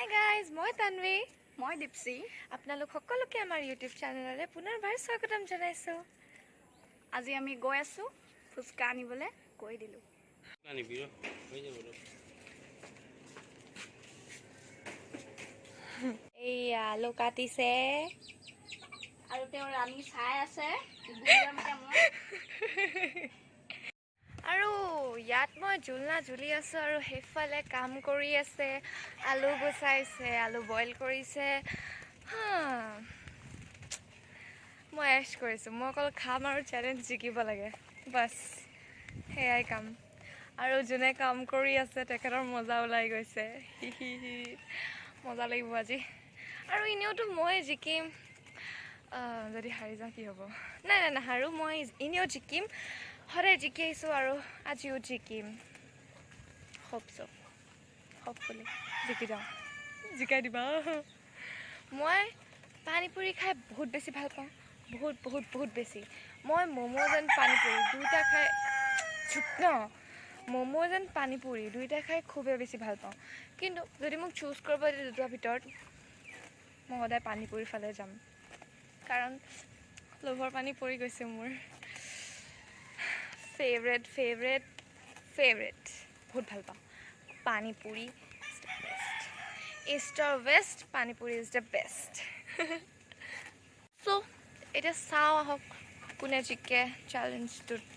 Hi guys, মই তানভি, মই দীপসি। আপোনালোক সকলোকে আমাৰ ইউটিউব চেনেললৈ পুনৰবাৰ স্বাগতম জনাইছোঁ। আজি আমি গৈ আছোঁ ফুচকা আনিবলৈ, কৈ দিলোঁ। এইয়া আলু কাটিছে আৰু তেওঁ ৰাণী চাই আছে। আৰু ইয়াত মই জুলনা জুলি আছোঁ আৰু সেইফালে কাম কৰি আছে, আলু গুচাইছে, আলু বইল কৰিছে। মই এক্স কৰিছোঁ, মই অকল খাম আৰু চেলেঞ্জ জিকিব লাগে, বাছ সেয়াই কাম। আৰু যোনে কাম কৰি আছে তেখেতৰ মজা ওলাই গৈছে, মজা লাগিব আজি। আৰু এনেওতো মই জিকিম, যদি হাৰি যাওঁ কি হ'ব? নাই নাহাৰো, মই এনেও জিকিম, সদায় জিকি আহিছোঁ আৰু আজিও জিকিম। হ'পফুলি জিকি যাওঁ, জিকাই দিবা। মই পানীপুৰি খাই বহুত বেছি ভাল পাওঁ, বহুত বেছি। মই ম'ম' যেন পানীপুৰি দুইটা খাই ম'ম' যেন পানীপুৰি দুইটা খাই খুবেই বেছি ভাল পাওঁ। কিন্তু যদি মোক চুজ কৰিব দিয়ে দুটাৰ ভিতৰত, মই সদায় পানীপুৰিৰ ফালে যাম, কাৰণ লোভৰ পানী পৰি গৈছে মোৰ। ফেভৰেট বহুত ভাল পাওঁ pani puri. East or west, pani puri is the best. চ' এতিয়া চাওঁ আহক কোনে জিকে চেলেঞ্জটোত।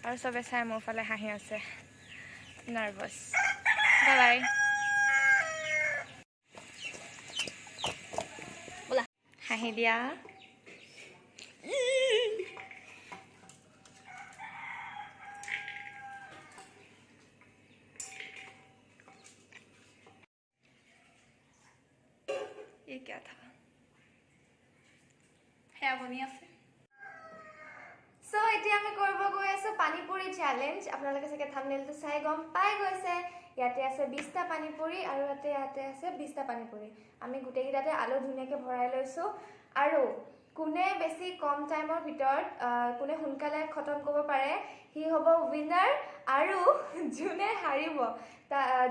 আৰু চবে চাই মোৰ ফালে হাঁহি আছে, নাৰ্ভাছ। বাই। ব'লা হাঁহি দিয়া। ये क्या था? সেয়া বনি আছে। চ' এতিয়া আমি কৰিব গৈ আছোঁ পানীপুৰি চেলেঞ্জ। আপোনালোকে চাগে থাম্বনেইলটো চাই গম পাই গৈছে। ইয়াতে আছে 20টা পানীপুৰি আৰু ইয়াতে আছে 20টা পানীপুৰি। আমি গোটেইকেইটাতে আলু ধুনীয়াকৈ ভৰাই লৈছোঁ। আৰু কোনে বেছি কম টাইমৰ ভিতৰত কোনে সোনকালে খতম কৰিব পাৰে সি হ'ব উইনাৰ। আৰু যোনে হাৰিব,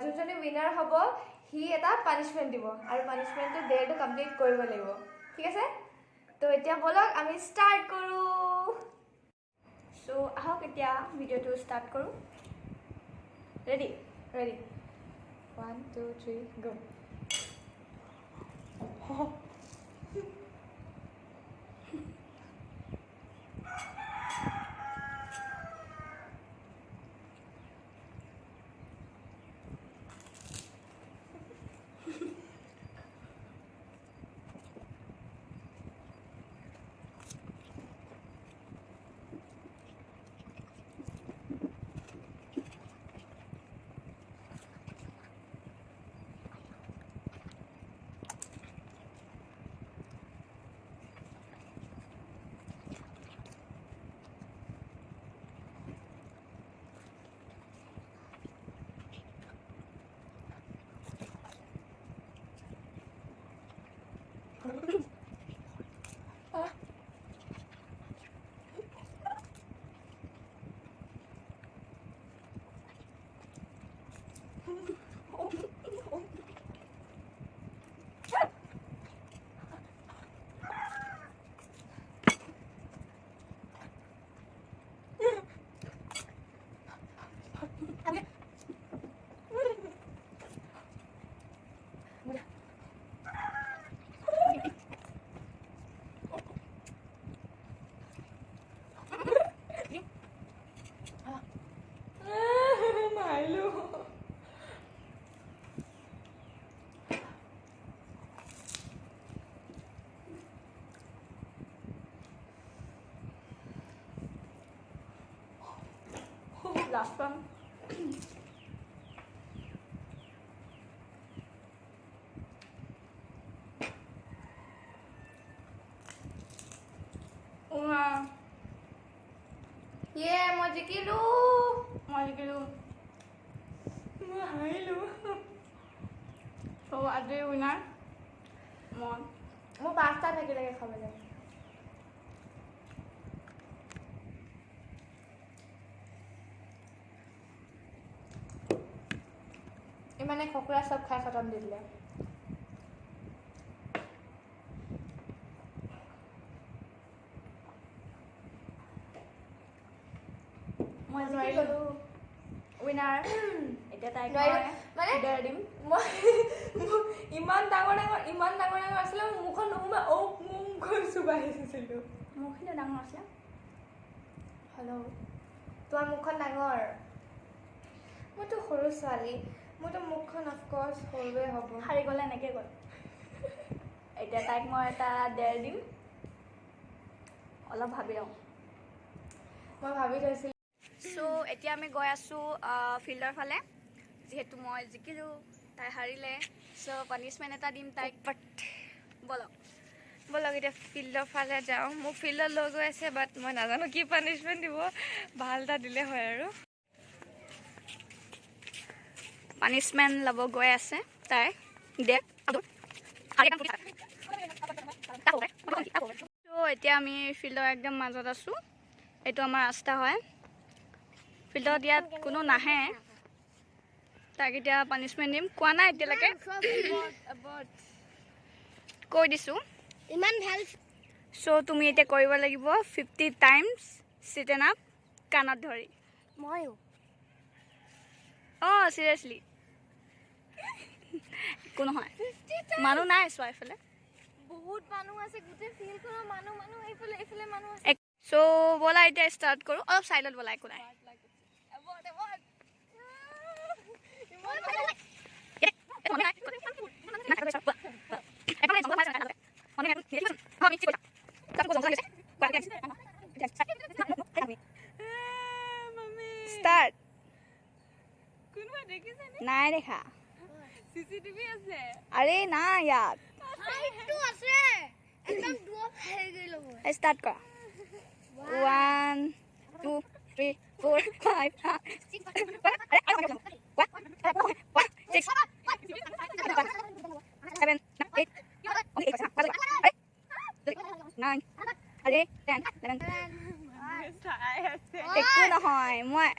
যোনজনে উইনাৰ হ'ব সি এটা পানিছমেণ্ট দিব, আৰু পানিছমেণ্টটো ডেৰটো কমপ্লিট কৰিব লাগিব, ঠিক আছে? তো এতিয়া ব'লক আমি ষ্টাৰ্ট কৰোঁ। চ' আহক এতিয়া ভিডিঅ'টো ষ্টাৰ্ট কৰোঁ। ৰেডি 1 2 3 গো। Last one. মই জিকিলোঁ। মই হাৰিলোঁ। চ' আজিৰ উইনাৰ মই। মোৰ 5টা থাকিলেগে খাবলৈ। ইমানে খকুৰা চব খাই খতম দি দিলে। মই জিকি নোৱাৰিলোঁ। গ'লো উইনাৰ এতিয়া তাইক নোৱাৰিলোঁ। মই মানে order দিম মই ইমান ডাঙৰ আছিলে মোৰ মুখত নোসোমাই চুবাই আহিছিলোঁ। মোৰখিনি ডাঙৰ আছিলে হেল্ল' তোমাৰ মুখখন ডাঙৰ মইতো সৰু ছোৱালী মোৰতো মুখখন অফক'ৰ্চ সৰুৱে হ'ব হাৰি গ'লে এনেকৈ গ'ল এতিয়া তাইক মই এটা ডেৰ দিম অলপ ভাবি লওঁ মই ভাবি থৈছিলোঁ চ' এতিয়া আমি গৈ আছোঁ ফিল্ডৰ ফালে যিহেতু মই জিকিলোঁ তাই হাৰিলে চ' পানিছমেণ্ট এটা দিম তাইক ব'লক এতিয়া ফিল্ডৰ ফালে যাওঁ মোক ফিল্ডত লৈ গৈ আছে বাট মই নাজানো কি পানিছমেণ্ট দিব ভাল এটা দিলে হয় আৰু পানিছমেণ্ট ল'ব গৈ আছে তাই দে চ' এতিয়া আমি ফিল্ডৰ একদম মাজত আছোঁ এইটো আমাৰ ৰাস্তা হয় ফিল্ডত ইয়াত কোনো নাহে তাক এতিয়া পানিছমেণ্ট দিম কোৱা নাই এতিয়ালৈকে কৈ দিছোঁ ইমান ভাল চ' তুমি এতিয়া কৰিব লাগিব 50 টাইমছ চিট এণ্ড আপ কাণত ধৰি ময়ো অঁ চিৰিয়াছলি একো নহয় মানুহ নাই চোৱা এইফালে বহুত মানুহ আছে গোটেই ফিল্ডখনৰ মানুহ এইফালে মানুহ আছে চ' ব'লা এতিয়া ষ্টাৰ্ট কৰোঁ অলপ চাইডত ব'লা একো নাই ষ্টাৰ্ট নাই দেখা চিচিটিভি আছে আৰে নাই ইয়াত ষ্টাৰ্ট কৰা 1 2 3 4 5 একো নহয় মই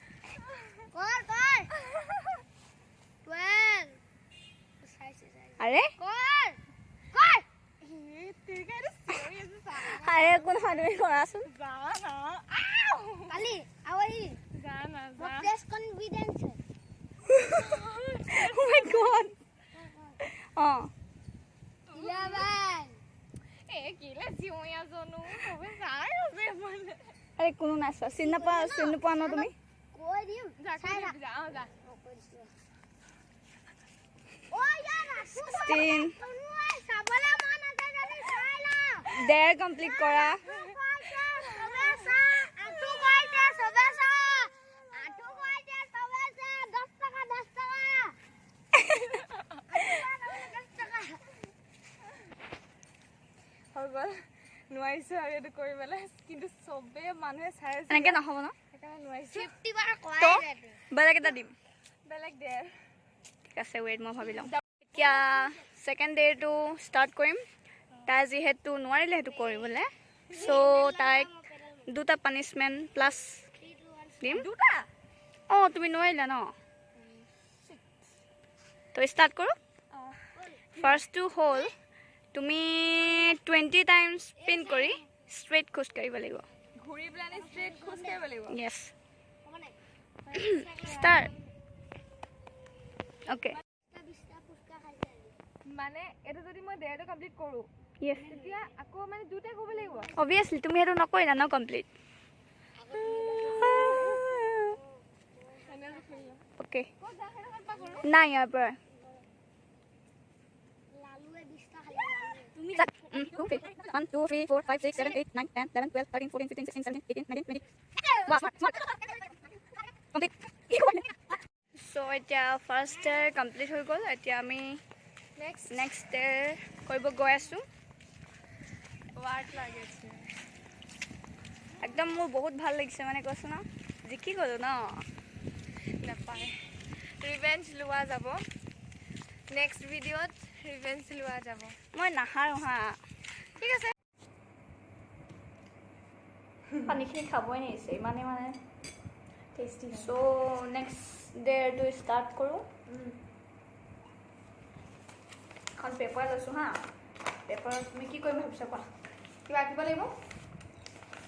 আৰে আৰে একো নহয় তুমি কৰাচোন Oh my God. Oh. 11 আৰে কোনো না চোৱা চিনি নোপোৱা ন তুমি 16 ডেৰ কমপ্লিট কৰা নোৱাৰিছো আৰু এইটো কৰিবলৈ কিন্তু চবে মানুহে চাই আছে এনেকে নহ'ব ন সেইকাৰণে নোৱাৰিছো তো বেলেগ এটা দিম বেলেগ দেৰ ঠিক আছে ৱেইট মই ভাবি লওঁ এতিয়া ছেকেণ্ড ডে'টো ষ্টাৰ্ট কৰিম তাই যিহেতু নোৱাৰিলে সেইটো কৰিবলৈ চ' তাইক দুটা পানিছমেণ্ট প্লাছ দিম দুটা অঁ তুমি নোৱাৰিলা ন তো ষ্টাৰ্ট কৰোঁ ফাৰ্ষ্টটো হ'ল তুমি 20 টাইমছ স্পিন কৰি ষ্ট্ৰেইট খোজ কাঢ়িব লাগিব ঘূৰি পেলাই ষ্ট্ৰেইট খোজ কাঢ়িব লাগিব য়েছ ষ্টাৰ্ট অ'কে মানে এইটো যদি মই ডেৰটো কমপ্লিট কৰোঁ য়েছ তেতিয়া আকৌ মানে দুটাই কৰিব লাগিব অবভিয়াছলি তুমি সেইটো নকৰিলা ন কমপ্লিট অ'কে নাই ইয়াৰ পৰা 1 2 3 4 5 6 7 8 9 10 11 12 13 14 15 16 17 18 19 20 wow smart complete so এতিয়া ফাৰ্ষ্ট কমপ্লিট হৈ গ'ল এতিয়া আমি নেক্সট কৰিব গৈ আছোঁ ৱাৰ্ড লাগিছে একদম মোৰ বহুত ভাল লাগিছে মানে কৈছোঁ ন জিকি গ'লোঁ ন নাপায় ৰিভেঞ্জ লোৱা যাব নেক্সট ভিডিঅ'ত ৰিভেঞ্জ লোৱা যাব মই নাহাৰোঁ হা ঠিক আছে পানীখিনি খাবই নিছে ইমানে মানে টেষ্টি চ' নেক্সট ডে'টো ষ্টাৰ্ট কৰোঁ এখন পেপাৰ লৈছোঁ হা পেপাৰত তুমি কি কৰিম ভাবিছা কোৱা কিবা আঁকিব লাগিব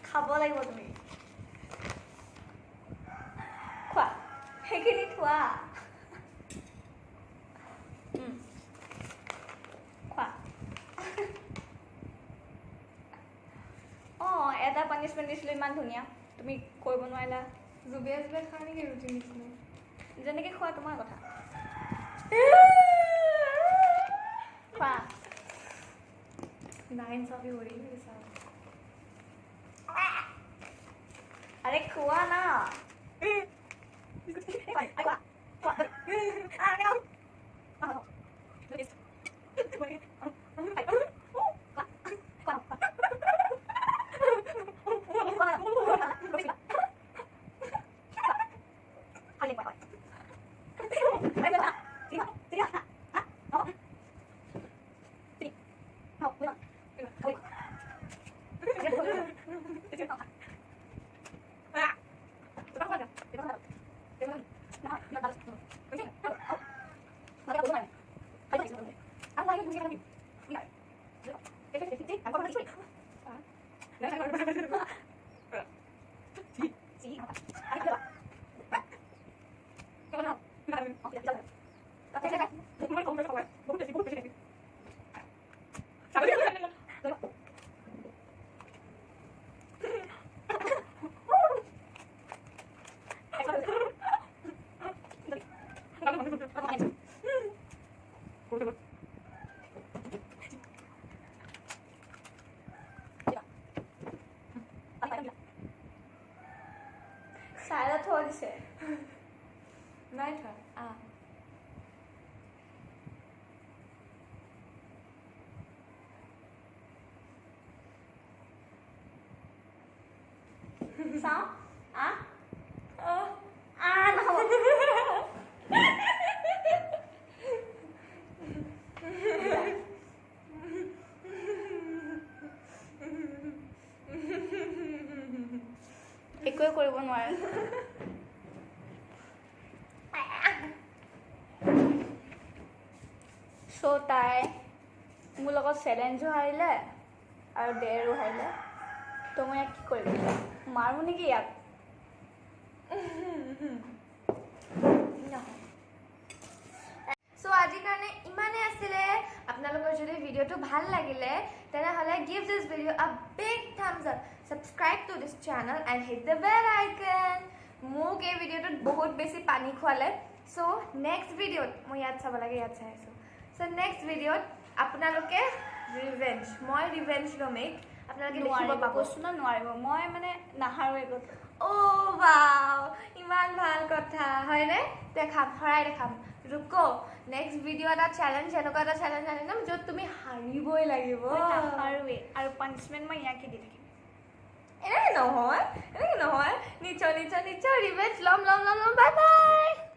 খাব লাগিব তুমি খোৱা খোৱা অঁ এটা পানিছমেণ্ট দিছিলোঁ ইমান ধুনীয়া তুমি কৰিব নোৱাৰিলা জুবিয়া জুবিয়া খা নেকি ৰুটি নিচিনা যেনেকৈ খোৱা তোমাৰ কথা খোৱা नाइन सौ हो रही है मेरे साथ अरे खुआ ना सारा थोड़ी से नहीं था sao no একোৱে কৰিব নোৱাৰে চ' তাই মোৰ লগত চেলেঞ্জো হাৰিলে আৰু ডেৰো হাৰিলে তো মই ইয়াক কি কৰিব মাৰো নেকি ইয়াক সো আজিৰ কাৰণে ইমানেই আছিলে আপোনালোকৰ যদি ভিডিঅ'টো ভাল লাগিলে তেনেহ'লে give this video a big thumbs up subscribe to this channel and hit the bell icon মোক এই ভিডিঅ'টোত বহুত বেছি পানী খোৱালে সো নেক্সট ভিডিঅ'ত মই ইয়াত চাব লাগে ইয়াত চাই আছোঁ সো নেক্সট ভিডিঅ'ত আপোনালোকে ৰিভেঞ্জ মই ৰিভেঞ্জ ল'মেই আপোনালোকে দেখিব পাব কৈছোঁ ন নোৱাৰিব মই মানে নাহাৰোঁ একো অ' ৱাও ইমান ভাল কথা হয়নে দেখাম হৰাই দেখাম ৰুকো নেক্সট ভিডিঅ' এটা চেলেঞ্জ এনেকুৱা এটা চেলেঞ্জ আনি ল'ম য'ত তুমি হাৰিবই লাগিব নাহাৰোৱেই আৰু পানিছমেণ্ট মই ইয়াকে দি থাকিম এনেকৈ নহয় নিশ্চয় ৰিভেঞ্জ ল'ম বাই বাই